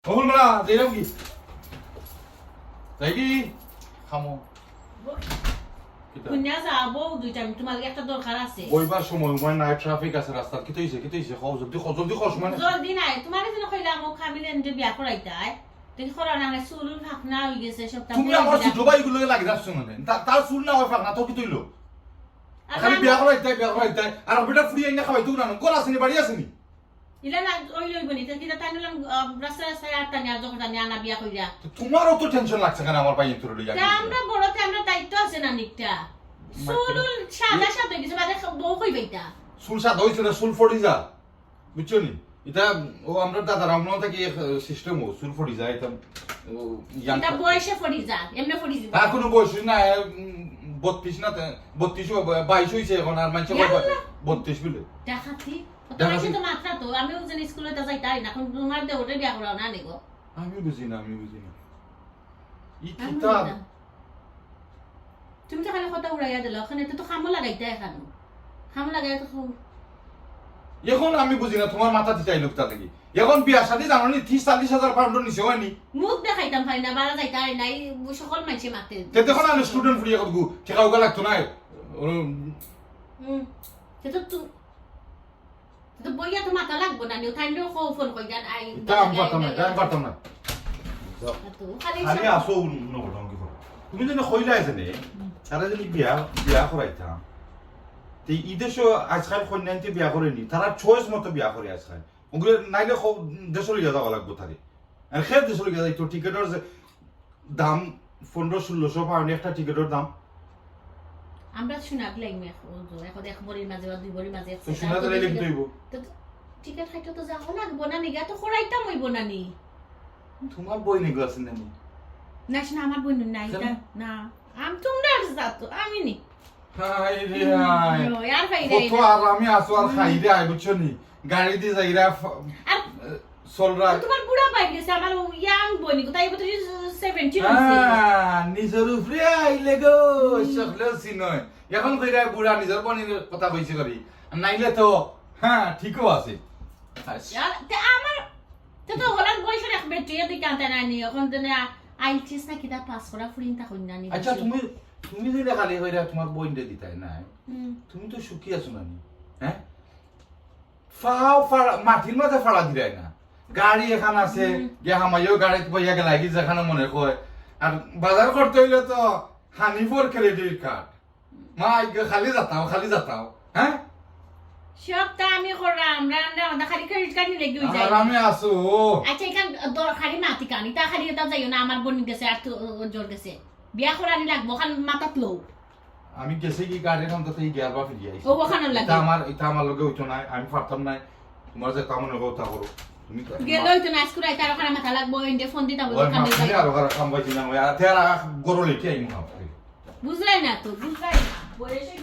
hanif+fulmala দিলাম কি তাই কি খামো কুন্যা যাবো দুইটা তোমার একটা দরকার আছে ওইবার সময় মানে নাই ট্রাফিক আছে রাস্তায় কি হইছে খাও জলদি খাও মানে জলদি নাই তোমার যেন কইলাম ও খামিলেন যে বিয়া করাইতাই তুই খরা না চুল ফাকনা হই গেছে সবটা তুমি আমার ছোট ভাইগুলো লাগি যাচ্ছ মানে তার চুল না হয় ফাকনা তো কি তৈলো খালি বিয়া করাইতাই আর বেটা ফ্রি আইনা খাওয়াই তুই না কোন আসেনি বাড়ি আসেনি ইলা না oylo বনি তো কিটা তাই নিলাম রাস্তা রাস্তায় আর তানি আর যখন আনা বিয়া কইরা তোমারও তো টেনশন লাগছে কেন আমার ভাই তোর লইয়া তা আমরা বড়তে আমরা দায়িত্ব আছে না নিকটা চুল সাদা সাদা কিছু বাদে বউ কইবাইতা চুল সাদা হইছে না চুল ফড়ি যা বুঝছো নি এটা ও আমরা দাদার আমল থেকে সিস্টেম ও চুল ফড়ি যায় এটা এটা বয়সে ফড়ি যা এমনে ফড়ি যা তা কোনো বয়স না 32 না 32 22 হইছে এখন আর মানছে 32 বলে দেখাতি তোমার তো মাত্রা তো আমিও জানি স্কুলে তা যাইতাই না এখন তোমার দে ওটা বিয়া করাও না নিগো আমি বুঝি না ই কিতাব তুমি তো খালি কথা উড়াইয়া দিল ওখানে তো খামো লাগাইতে এখানে খামো লাগাই তো এখন আমি বুঝি না তোমার মাথা দিতাই লোকটা লাগি এখন বিয়া শাদি জানোনি 30-40,000 পাউন্ড নিছে হয়নি মুখ দেখাইতাম পারি না বারা যাইতাই নাই সকল মাইছে মাতে তে দেখো না স্টুডেন্ট ফুরিয়া কত ঠেকা উগা লাগতো না তো তো বইয়া তো মাথা লাগবো না নিউ থাইন্ডো ফোন কই গান আই দাম পারতাম না তো খালি খালি আসো নবটং কি করো তুমি যেন কইলা আছে নে তারা যদি বিয়া করাইতাম তে ইদেশো আজকাল কন্যান্তে বিয়া করেনি তারা চয়েস মতো বিয়া করে আজকাল ওগুলো নাইলে দেশে লিয়া যাওয়া লাগবো তারে আর খেয়ে দেশে লিয়া যাই তো টিকেটের দাম 1500-1600 পাউন্ড একটা টিকেটের দাম আমরা শুনাক লাগবে এখন এক বড়ির মাঝে বা দুই বড়ির মাঝে তো শুনাতে লাইলে কি হইব তো টিকেট খাইতে তো যাও লাগবো না নিগা তো করাইতাম হইব না নি তোমার বই নিগো আছে না না শুনা আমার বই নাই না তোমরা যাতো আমি নি হাই রে হাই यार ভাই রে কত আর আমি আসো আর খাই রে আই বুঝছো নি গাড়ি দিয়ে যাইরা সলরা তোমার বুড়া পাই গেছে আমার ইয়াং বনি তাই বলি 70 নিজের উপরে আইলে গো সকলে সিনয় এখন কইরা বুড়া নিজের বনির কথা কইছে করি নাইলে তো হ্যাঁ ঠিকও আছে তে আমার তো হলার বয়স রাখবে তুই এদিকে আনতে না নি এখন তো না আইটিএস না কিটা পাস করা ফুরিনটা কই না নি আচ্ছা তুমি যদি খালি কইরা তোমার বইনটা দিতাই না তুমি তো সুখী আছো না হ্যাঁ মাটির মাঝে ফাড়া দিলাই না গাড়ি এখান আছে গিয়ে হামাইও গাড়িতে বইয়া গেলে কি যেখানে মনে কয় আর বাজার করতে হইলে তো হানিফর ক্রেডিট কার্ড মা খালি যাতাও হ্যাঁ সবটা আমি করলাম আমরা খালি ক্রেডিট কার্ড নিলে গই যাই আর আমি আসো আচ্ছা এখান খালি মাটি কানি তা খালি দাও যাইও না আমার বনি গেছে আর তো জোর গেছে বিয়া করানি লাগবো খান মাথাত লো আমি গেছে কি গাড়ি এখন তো এই গিয়ার বা ফিরি আইছি ও ওখানে লাগে এটা আমার লগে হইতো না আমি পারতাম না তোমার যে কামনে কথা করো তুমি গেল হইতো না স্কুল আইতা আর ওখানে মাথা লাগবো ইন্ডে ফোন দিতাম ওখানে যাই আর ওখানে কাম বাইছি না আর তেরা গরলে কি আইমু বুঝলাই না তো বুঝলাই না বয়সে